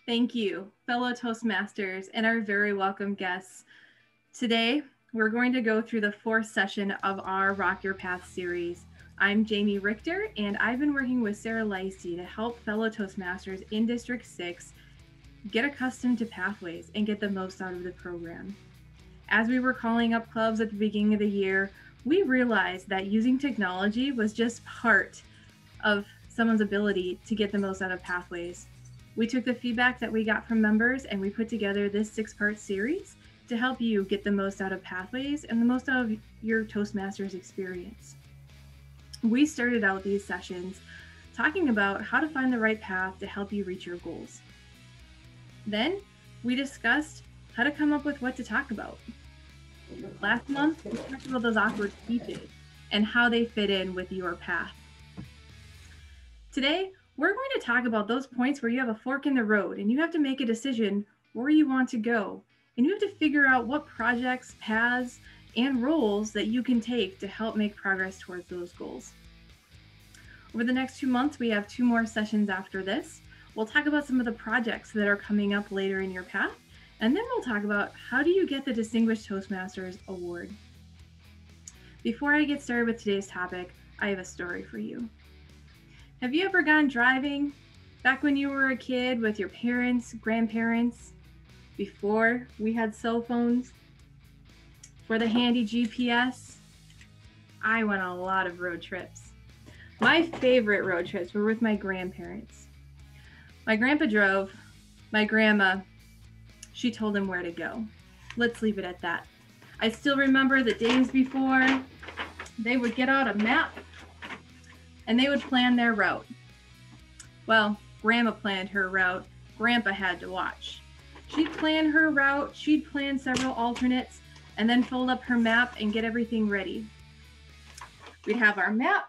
Thank you, fellow Toastmasters and our very welcome guests. Today, we're going to go through the fourth session of our Rock Your Path series. I'm Jamie Richter, and I've been working with Sara Leiste to help fellow Toastmasters in District 6 get accustomed to pathways and get the most out of the program. As we were calling up clubs at the beginning of the year, we realized that using technology was just part of someone's ability to get the most out of pathways. We took the feedback that we got from members and we put together this 6-part series to help you get the most out of pathways and the most out of your Toastmasters experience. We started out these sessions talking about how to find the right path to help you reach your goals. Then we discussed how to come up with what to talk about. Last month, we talked about those awkward speeches and how they fit in with your path. Today, we're going to talk about those points where you have a fork in the road and you have to make a decision where you want to go. And you have to figure out what projects, paths, and roles that you can take to help make progress towards those goals. Over the next 2 months, we have 2 more sessions after this. We'll talk about some of the projects that are coming up later in your path, and then we'll talk about how do you get the Distinguished Toastmasters Award. Before I get started with today's topic, I have a story for you. Have you ever gone driving back when you were a kid with your parents, grandparents, before we had cell phones, for the handy GPS? I went on a lot of road trips. My favorite road trips were with my grandparents. My grandpa drove, my grandma, she told him where to go. Let's leave it at that. I still remember the days before they would get out a map and they would plan their route. Well, Grandma planned her route. Grandpa had to watch. She'd plan her route, she'd plan several alternates, and then fold up her map and get everything ready. We'd have our map.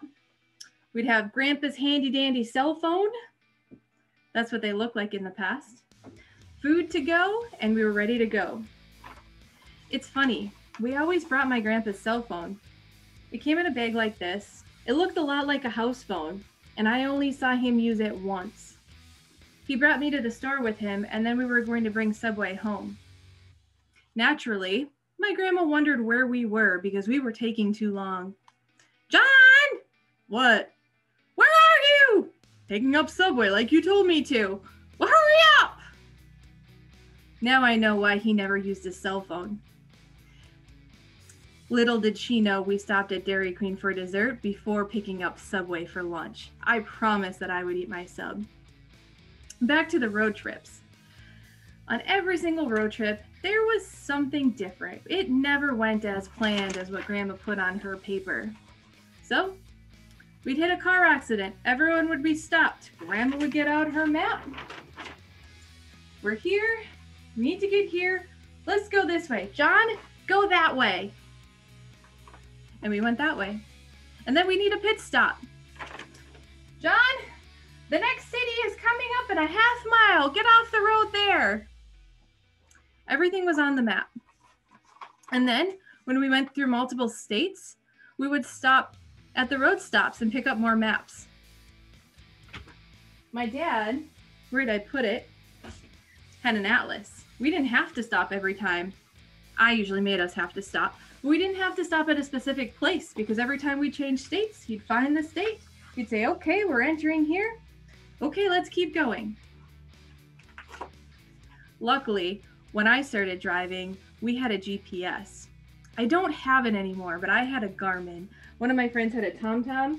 We'd have Grandpa's handy dandy cell phone. That's what they looked like in the past. Food to go, and we were ready to go. It's funny, we always brought my grandpa's cell phone. It came in a bag like this. It looked a lot like a house phone, and I only saw him use it once. He brought me to the store with him, and then we were going to bring Subway home. Naturally, my grandma wondered where we were because we were taking too long. John! What? Where are you? Picking up Subway like you told me to. Well, hurry up! Now I know why he never used his cell phone. Little did she know we stopped at Dairy Queen for dessert before picking up Subway for lunch. I promised that I would eat my sub. Back to the road trips. On every single road trip, there was something different. It never went as planned as what Grandma put on her paper. So, we'd hit a car accident. Everyone would be stopped. Grandma would get out her map. We're here. We need to get here. Let's go this way. John, go that way. And we went that way. And then we need a pit stop. John, the next city is coming up in a half mile. Get off the road there. Everything was on the map. And then when we went through multiple states, we would stop at the road stops and pick up more maps. My dad, where did I put it, had an atlas. We didn't have to stop every time. I usually made us have to stop. We didn't have to stop at a specific place because every time we changed states, he'd find the state. He'd say, okay, we're entering here. Okay, let's keep going. Luckily, when I started driving, we had a GPS. I don't have it anymore, but I had a Garmin. One of my friends had a TomTom.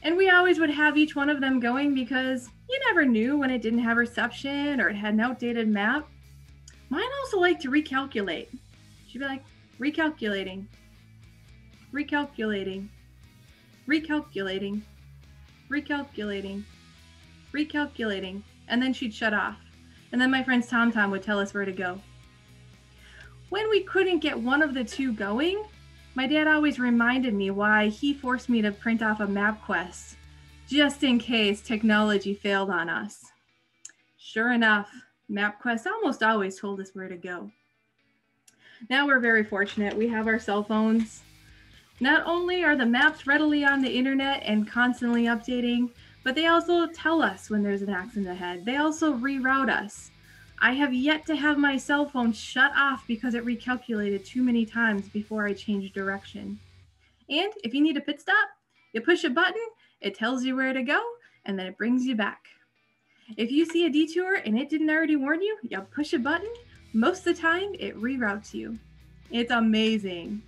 And we always would have each one of them going because you never knew when it didn't have reception or it had an outdated map. Mine also liked to recalculate. She'd be like, recalculating, recalculating, recalculating, recalculating, recalculating, and then she'd shut off. And then my friend's TomTom would tell us where to go. When we couldn't get one of the two going, my dad always reminded me why he forced me to print off a MapQuest, just in case technology failed on us. Sure enough, MapQuest almost always told us where to go. Now we're very fortunate. We have our cell phones. Not only are the maps readily on the internet and constantly updating, but they also tell us when there's an accident ahead. They also reroute us. I have yet to have my cell phone shut off because it recalculated too many times before I changed direction. And if you need a pit stop, you push a button, it tells you where to go, and then it brings you back. If you see a detour and it didn't already warn you, you push a button, most of the time it reroutes you. It's amazing.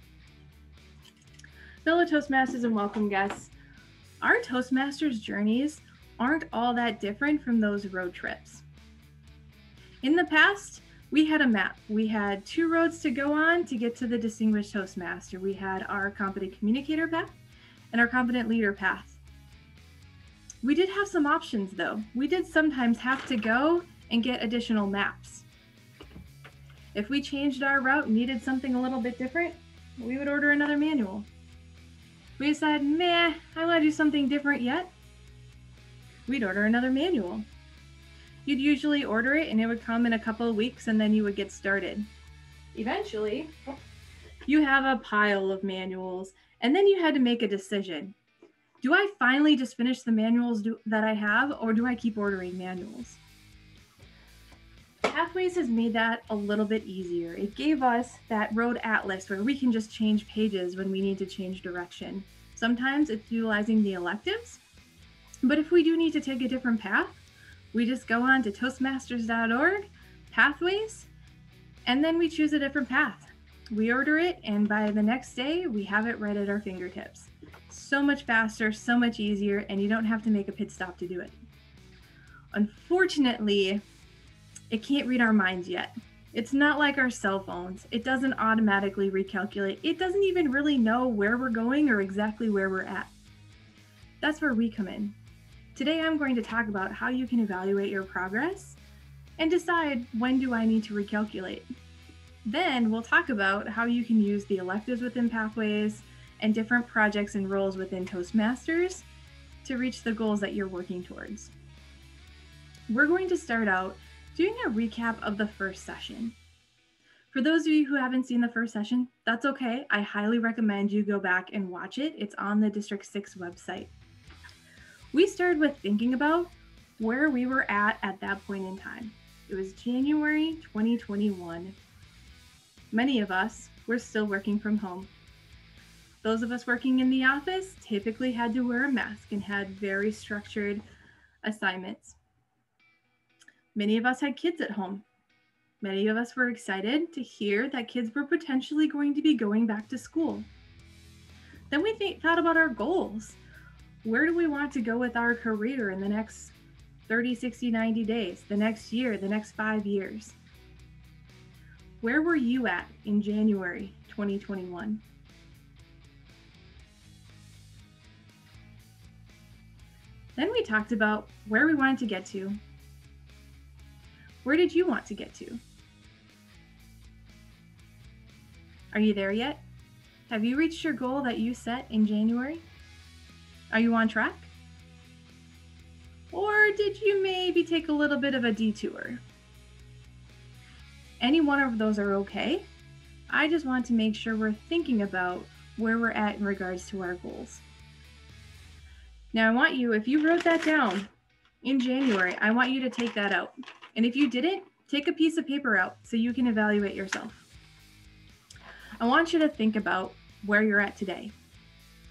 Fellow Toastmasters and welcome guests. Our Toastmasters journeys aren't all that different from those road trips. In the past, we had a map. We had 2 roads to go on to get to the Distinguished Toastmaster. We had our Competent Communicator path and our Competent Leader path. We did have some options though. We did sometimes have to go and get additional maps. If we changed our route and needed something a little bit different, we would order another manual. We decided, meh, I want to do something different yet. We'd order another manual. You'd usually order it and it would come in a couple of weeks and then you would get started. Eventually, you have a pile of manuals and then you had to make a decision. Do I finally just finish the manuals that I have, or do I keep ordering manuals? Pathways has made that a little bit easier. It gave us that road atlas where we can just change pages when we need to change direction. Sometimes it's utilizing the electives, but if we do need to take a different path, we just go on to toastmasters.org, pathways, and then we choose a different path. We order it, and by the next day, we have it right at our fingertips. So much faster, so much easier, and you don't have to make a pit stop to do it. Unfortunately, it can't read our minds yet. It's not like our cell phones. It doesn't automatically recalculate. It doesn't even really know where we're going or exactly where we're at. That's where we come in. Today, I'm going to talk about how you can evaluate your progress and decide when do I need to recalculate. Then we'll talk about how you can use the electives within Pathways and different projects and roles within Toastmasters to reach the goals that you're working towards. We're going to start out doing a recap of the first session. For those of you who haven't seen the first session, that's okay. I highly recommend you go back and watch it. It's on the District 6 website. We started with thinking about where we were at that point in time. It was January 2021. Many of us were still working from home. Those of us working in the office typically had to wear a mask and had very structured assignments. Many of us had kids at home. Many of us were excited to hear that kids were potentially going to be going back to school. Then we thought about our goals. Where do we want to go with our career in the next 30, 60, 90 days, the next year, the next 5 years? Where were you at in January 2021? Then we talked about where we wanted to get to. Where did you want to get to? Are you there yet? Have you reached your goal that you set in January? Are you on track? Or did you maybe take a little bit of a detour? Any one of those are okay. I just want to make sure we're thinking about where we're at in regards to our goals. Now I want you, if you wrote that down in January, I want you to take that out. And if you didn't, take a piece of paper out so you can evaluate yourself. I want you to think about where you're at today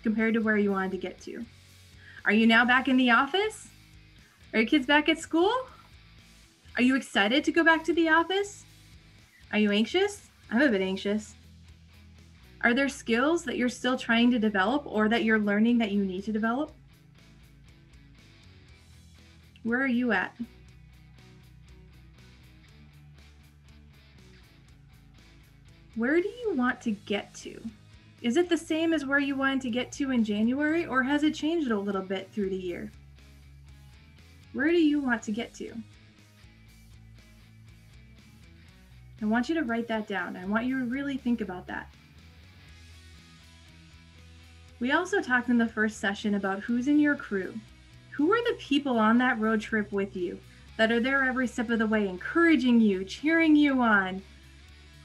compared to where you wanted to get to. Are you now back in the office? Are your kids back at school? Are you excited to go back to the office? Are you anxious? I'm a bit anxious. Are there skills that you're still trying to develop or that you're learning that you need to develop? Where are you at? Where do you want to get to? Is it the same as where you wanted to get to in January, or has it changed a little bit through the year? Where do you want to get to? I want you to write that down. I want you to really think about that. We also talked in the first session about who's in your crew. Who are the people on that road trip with you that are there every step of the way, encouraging you, cheering you on,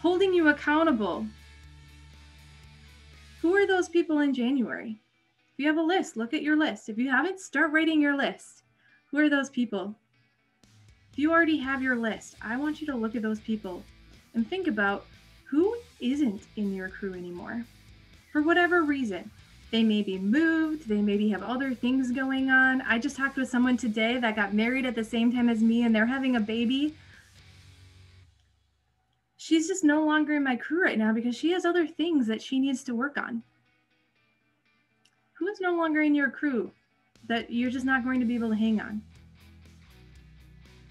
holding you accountable? Who are those people in January? If you have a list, look at your list. If you haven't, start writing your list. Who are those people? If you already have your list, I want you to look at those people and think about who isn't in your crew anymore. For whatever reason, they maybe moved, they maybe have other things going on. I just talked with someone today that got married at the same time as me and they're having a baby. She's just no longer in my crew right now because she has other things that she needs to work on. Who is no longer in your crew that you're just not going to be able to hang on?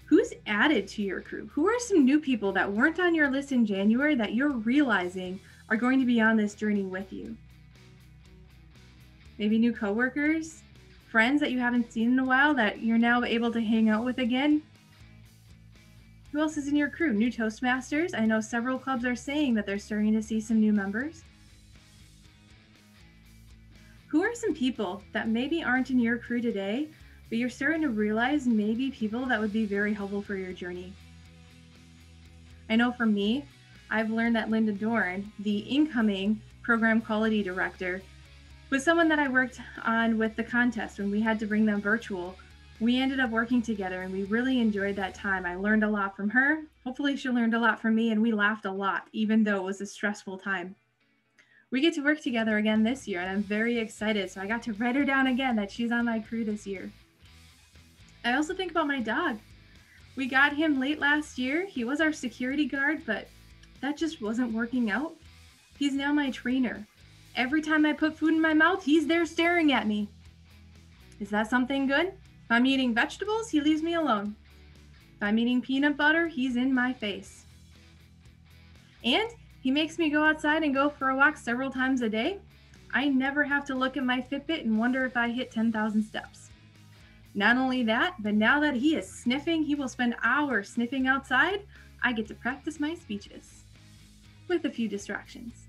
Who's added to your crew? Who are some new people that weren't on your list in January that you're realizing are going to be on this journey with you? Maybe new coworkers, friends that you haven't seen in a while that you're now able to hang out with again. Who else is in your crew? New Toastmasters. I know several clubs are saying that they're starting to see some new members. Who are some people that maybe aren't in your crew today, but you're starting to realize maybe people that would be very helpful for your journey? I know for me, I've learned that Linda Dorn, the incoming program quality director, was someone that I worked on with the contest when we had to bring them virtual. We ended up working together and we really enjoyed that time. I learned a lot from her. Hopefully she learned a lot from me and we laughed a lot, even though it was a stressful time. We get to work together again this year and I'm very excited. So I got to write her down again that she's on my crew this year. I also think about my dog. We got him late last year. He was our security guard, but that just wasn't working out. He's now my trainer. Every time I put food in my mouth, he's there staring at me. Is that something good? If I'm eating vegetables, he leaves me alone. If I'm eating peanut butter, he's in my face. And he makes me go outside and go for a walk several times a day. I never have to look at my Fitbit and wonder if I hit 10,000 steps. Not only that, but now that he is sniffing, he will spend hours sniffing outside. I get to practice my speeches with a few distractions.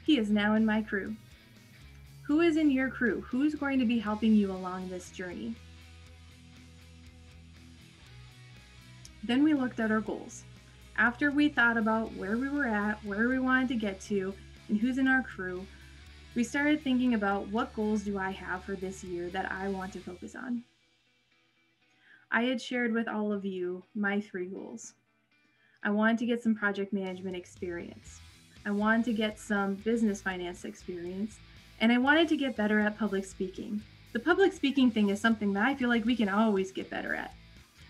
He is now in my crew. Who is in your crew? Who's going to be helping you along this journey? Then we looked at our goals. After we thought about where we were at, where we wanted to get to, and who's in our crew, we started thinking about what goals do I have for this year that I want to focus on. I had shared with all of you my 3 goals. I wanted to get some project management experience. I wanted to get some business finance experience, and I wanted to get better at public speaking. The public speaking thing is something that I feel like we can always get better at.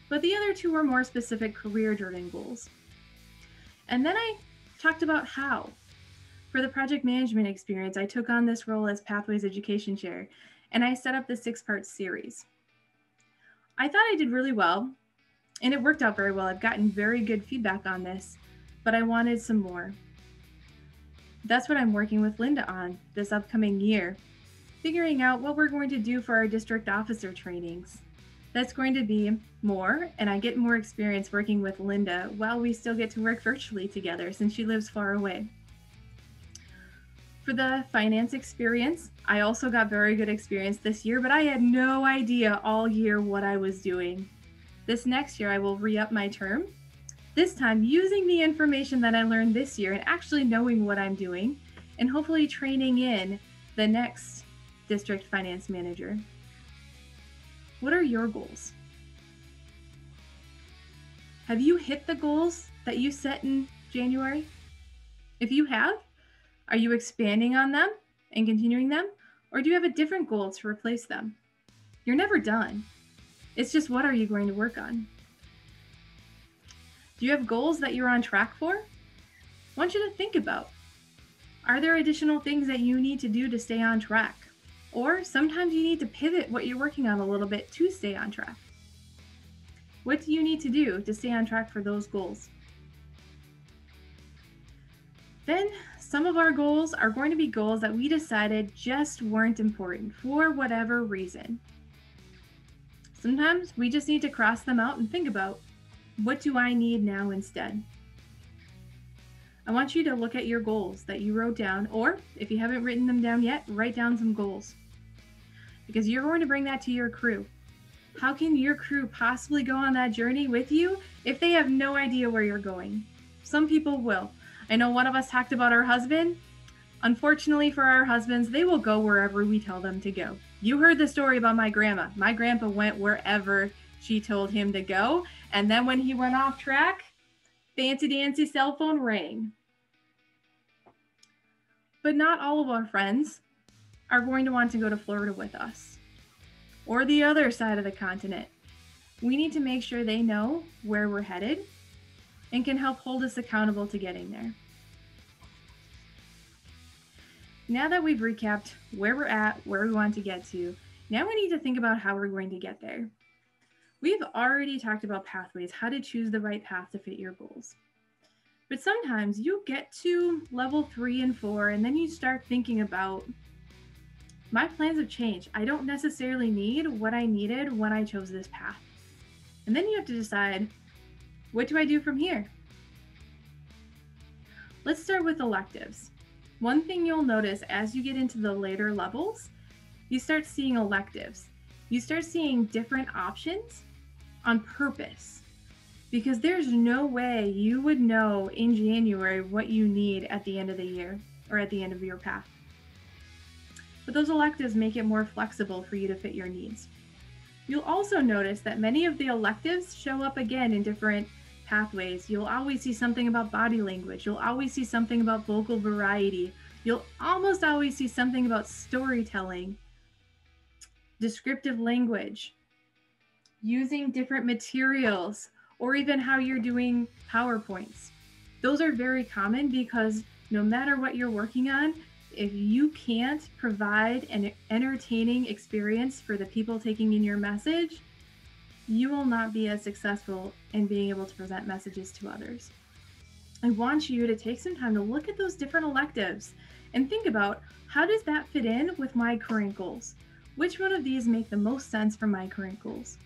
But the other 2 were more specific career-driven goals. And then I talked about how. For the project management experience, I took on this role as Pathways Education Chair, and I set up the 6-part series. I thought I did really well, and it worked out very well. I've gotten very good feedback on this, but I wanted some more. That's what I'm working with Linda on this upcoming year, figuring out what we're going to do for our district officer trainings. That's going to be more, and I get more experience working with Linda while we still get to work virtually together since she lives far away. For the finance experience, I also got very good experience this year, but I had no idea all year what I was doing. This next year, I will re-up my term, this time using the information that I learned this year and actually knowing what I'm doing, and hopefully training in the next district finance manager. What are your goals? Have you hit the goals that you set in January? If you have, are you expanding on them and continuing them? Or do you have a different goal to replace them? You're never done. It's just, what are you going to work on? Do you have goals that you're on track for? I want you to think about, are there additional things that you need to do to stay on track? Or sometimes you need to pivot what you're working on a little bit to stay on track. What do you need to do to stay on track for those goals? Then some of our goals are going to be goals that we decided just weren't important for whatever reason. Sometimes we just need to cross them out and think about, what do I need now instead? I want you to look at your goals that you wrote down, or if you haven't written them down yet, write down some goals. Because you're going to bring that to your crew. How can your crew possibly go on that journey with you if they have no idea where you're going? Some people will. I know one of us talked about her husband. Unfortunately for our husbands, they will go wherever we tell them to go. You heard the story about my grandma. My grandpa went wherever she told him to go. And then when he went off track, fancy dancy cell phone rang. But not all of our friends are going to want to go to Florida with us or the other side of the continent. We need to make sure they know where we're headed and can help hold us accountable to getting there. Now that we've recapped where we're at, where we want to get to, now we need to think about how we're going to get there. We've already talked about pathways, how to choose the right path to fit your goals. But sometimes you get to level 3 and 4, and then you start thinking about, my plans have changed. I don't necessarily need what I needed when I chose this path. And then you have to decide, what do I do from here? Let's start with electives. One thing you'll notice as you get into the later levels, you start seeing electives. You start seeing different options on purpose, because there's no way you would know in January what you need at the end of the year or at the end of your path. But those electives make it more flexible for you to fit your needs. You'll also notice that many of the electives show up again in different pathways. You'll always see something about body language. You'll always see something about vocal variety. You'll almost always see something about storytelling, descriptive language, using different materials, or even how you're doing PowerPoints. Those are very common because no matter what you're working on, if you can't provide an entertaining experience for the people taking in your message, you will not be as successful in being able to present messages to others. I want you to take some time to look at those different electives and think about, how does that fit in with my current goals? Which one of these make the most sense for my current goals?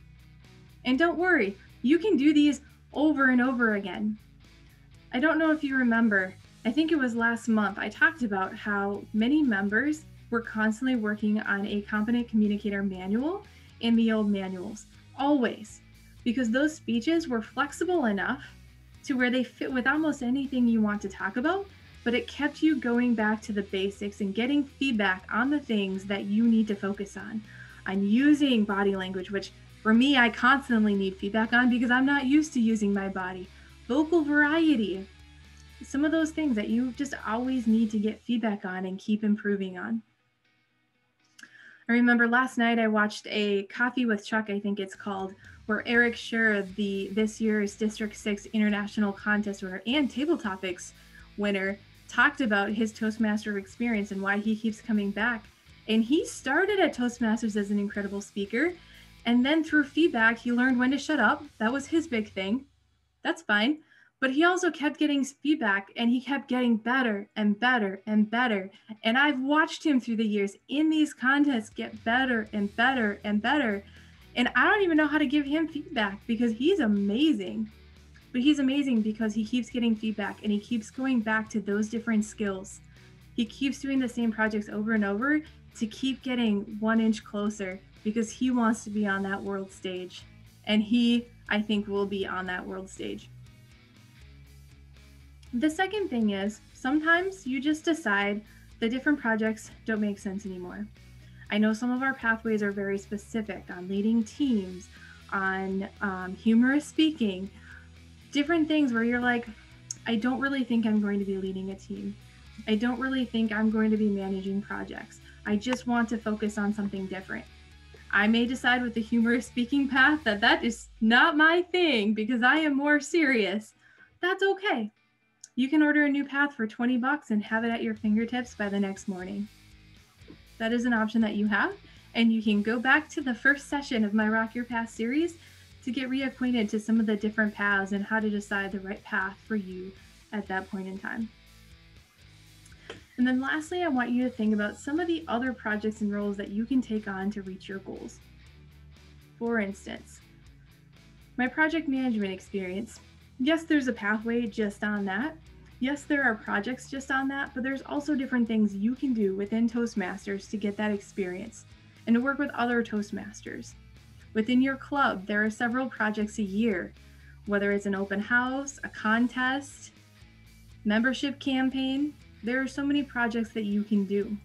And don't worry, you can do these over and over again. I don't know if you remember, I think it was last month, I talked about how many members were constantly working on a competent communicator manual in the old manuals, always, because those speeches were flexible enough to where they fit with almost anything you want to talk about, but it kept you going back to the basics and getting feedback on the things that you need to focus on. I'm using body language, which for me, I constantly need feedback on because I'm not used to using my body. Vocal variety, some of those things that you just always need to get feedback on and keep improving on. I remember last night I watched a Coffee with Chuck, I think it's called, where Eric Scher, this year's District 6 International Contest winner and Table Topics winner, talked about his Toastmaster experience and why he keeps coming back. And he started at Toastmasters as an incredible speaker, and then through feedback, he learned when to shut up. That was his big thing. That's fine. But he also kept getting feedback, and he kept getting better and better and better. And I've watched him through the years in these contests get better and better and better. And I don't even know how to give him feedback because he's amazing. But he's amazing because he keeps getting feedback and he keeps going back to those different skills. He keeps doing the same projects over and over to keep getting 1 inch closer because he wants to be on that world stage. And he, I think, will be on that world stage. The second thing is, sometimes you just decide the different projects don't make sense anymore. I know some of our pathways are very specific on leading teams, on humorous speaking, different things where you're like, I don't really think I'm going to be leading a team. I don't really think I'm going to be managing projects. I just want to focus on something different. I may decide with the humorous speaking path that is not my thing because I am more serious. That's okay. You can order a new path for $20 and have it at your fingertips by the next morning. That is an option that you have, and you can go back to the first session of my Rock Your Path series to get reacquainted to some of the different paths and how to decide the right path for you at that point in time. And then lastly, I want you to think about some of the other projects and roles that you can take on to reach your goals. For instance, my project management experience. Yes, there's a pathway just on that. Yes, there are projects just on that, but there's also different things you can do within Toastmasters to get that experience and to work with other Toastmasters. Within your club, there are several projects a year, whether it's an open house, a contest, membership campaign. There are so many projects that you can do.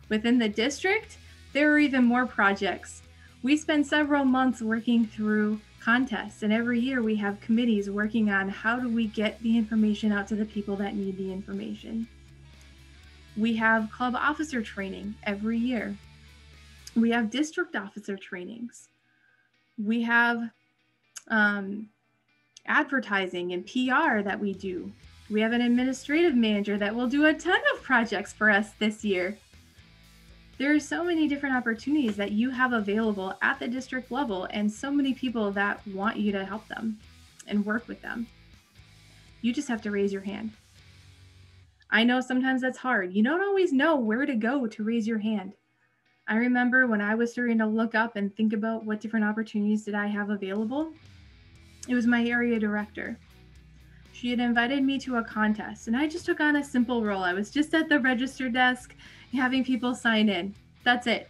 Within the district, there are even more projects. We spend several months working through contests, and every year we have committees working on how do we get the information out to the people that need the information. We have club officer training every year. We have district officer trainings. We have advertising and PR that we do. We have an administrative manager that will do a ton of projects for us this year. There are so many different opportunities that you have available at the district level, and so many people that want you to help them and work with them. You just have to raise your hand. I know sometimes that's hard. You don't always know where to go to raise your hand. I remember when I was starting to look up and think about what different opportunities did I have available, it was my area director. She had invited me to a contest, and I just took on a simple role. I was just at the register desk having people sign in. That's it.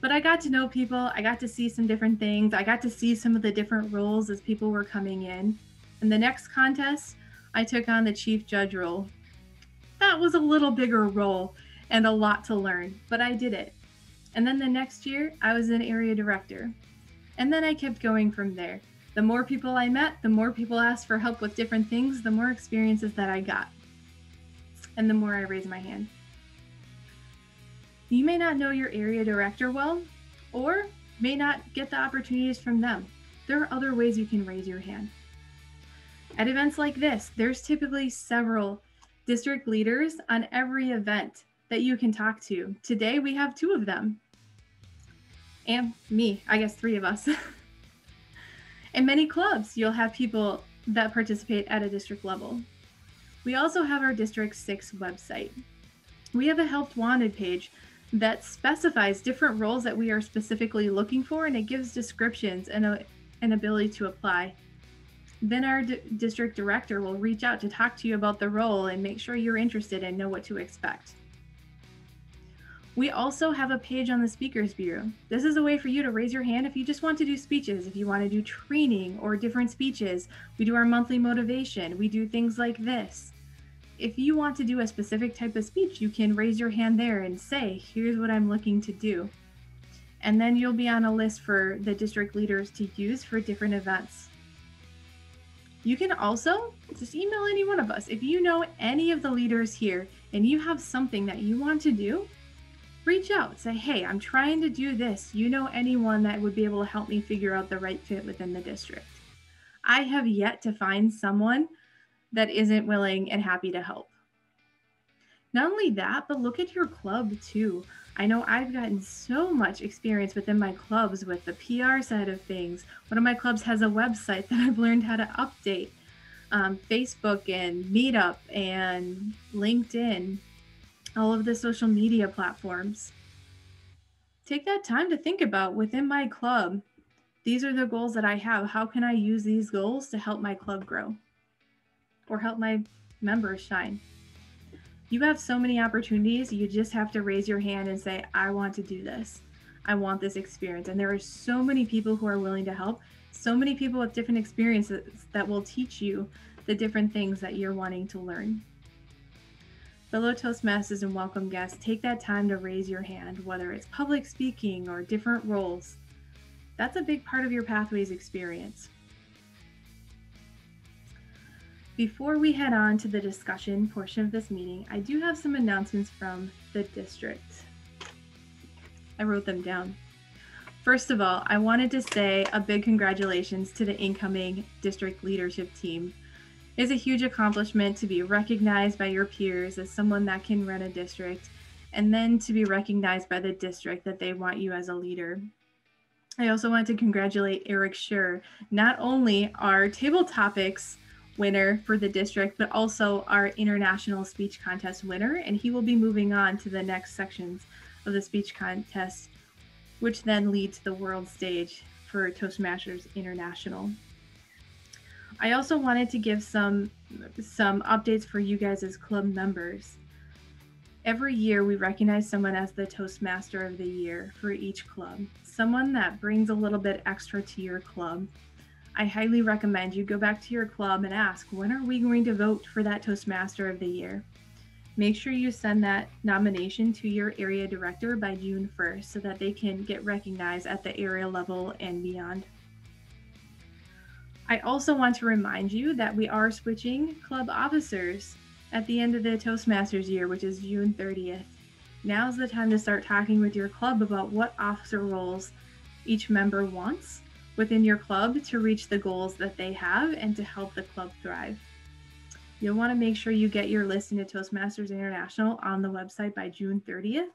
But I got to know people. I got to see some different things. I got to see some of the different roles as people were coming in. And the next contest, I took on the chief judge role. That was a little bigger role and a lot to learn, but I did it. And then the next year, I was an area director. And then I kept going from there. The more people I met, the more people asked for help with different things, the more experiences that I got. And the more I raised my hand. You may not know your area director well, or may not get the opportunities from them. There are other ways you can raise your hand. At events like this, there's typically several district leaders on every event that you can talk to. Today, we have 2 of them. And me, I guess 3 of us. In many clubs, you'll have people that participate at a district level. We also have our District 6 website. We have a Helped Wanted page that specifies different roles that we are specifically looking for, and it gives descriptions and an ability to apply. Then our district director will reach out to talk to you about the role and make sure you're interested and know what to expect. We also have a page on the Speakers Bureau. This is a way for you to raise your hand if you just want to do speeches, if you want to do training or different speeches. We do our monthly motivation. We do things like this. If you want to do a specific type of speech, you can raise your hand there and say, here's what I'm looking to do. And then you'll be on a list for the district leaders to use for different events. You can also just email any one of us. If you know any of the leaders here and you have something that you want to do, reach out, say, hey, I'm trying to do this. You know anyone that would be able to help me figure out the right fit within the district? I have yet to find someone that isn't willing and happy to help. Not only that, but look at your club too. I know I've gotten so much experience within my clubs with the PR side of things. One of my clubs has a website that I've learned how to update. Facebook and Meetup and LinkedIn, all of the social media platforms. Take that time to think about within my club, these are the goals that I have. How can I use these goals to help my club grow or help my members shine? You have so many opportunities. You just have to raise your hand and say, I want to do this. I want this experience. And there are so many people who are willing to help. So many people with different experiences that will teach you the different things that you're wanting to learn. Fellow Toastmasters and welcome guests, take that time to raise your hand, whether it's public speaking or different roles. That's a big part of your Pathways experience. Before we head on to the discussion portion of this meeting, I do have some announcements from the district. I wrote them down. First of all, I wanted to say a big congratulations to the incoming district leadership team. It's a huge accomplishment to be recognized by your peers as someone that can run a district, and then to be recognized by the district that they want you as a leader. I also want to congratulate Eric Schur, not only our table topics winner for the district, but also our international speech contest winner, and he will be moving on to the next sections of the speech contest, which then lead to the world stage for Toastmasters International. I also wanted to give some updates for you guys as club members. Every year we recognize someone as the Toastmaster of the Year for each club, someone that brings a little bit extra to your club. I highly recommend you go back to your club and ask, when are we going to vote for that Toastmaster of the Year? Make sure you send that nomination to your area director by June 1st so that they can get recognized at the area level and beyond. I also want to remind you that we are switching club officers at the end of the Toastmasters year, which is June 30th. Now's the time to start talking with your club about what officer roles each member wants within your club to reach the goals that they have and to help the club thrive. You'll want to make sure you get your listing to Toastmasters International on the website by June 30th.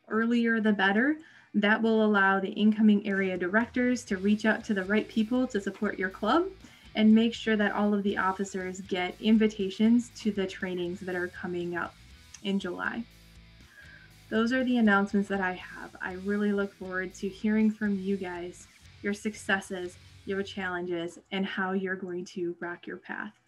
Earlier the better. That will allow the incoming area directors to reach out to the right people to support your club and make sure that all of the officers get invitations to the trainings that are coming up in July. Those are the announcements that I have. I really look forward to hearing from you guys, your successes, your challenges, and how you're going to rock your path.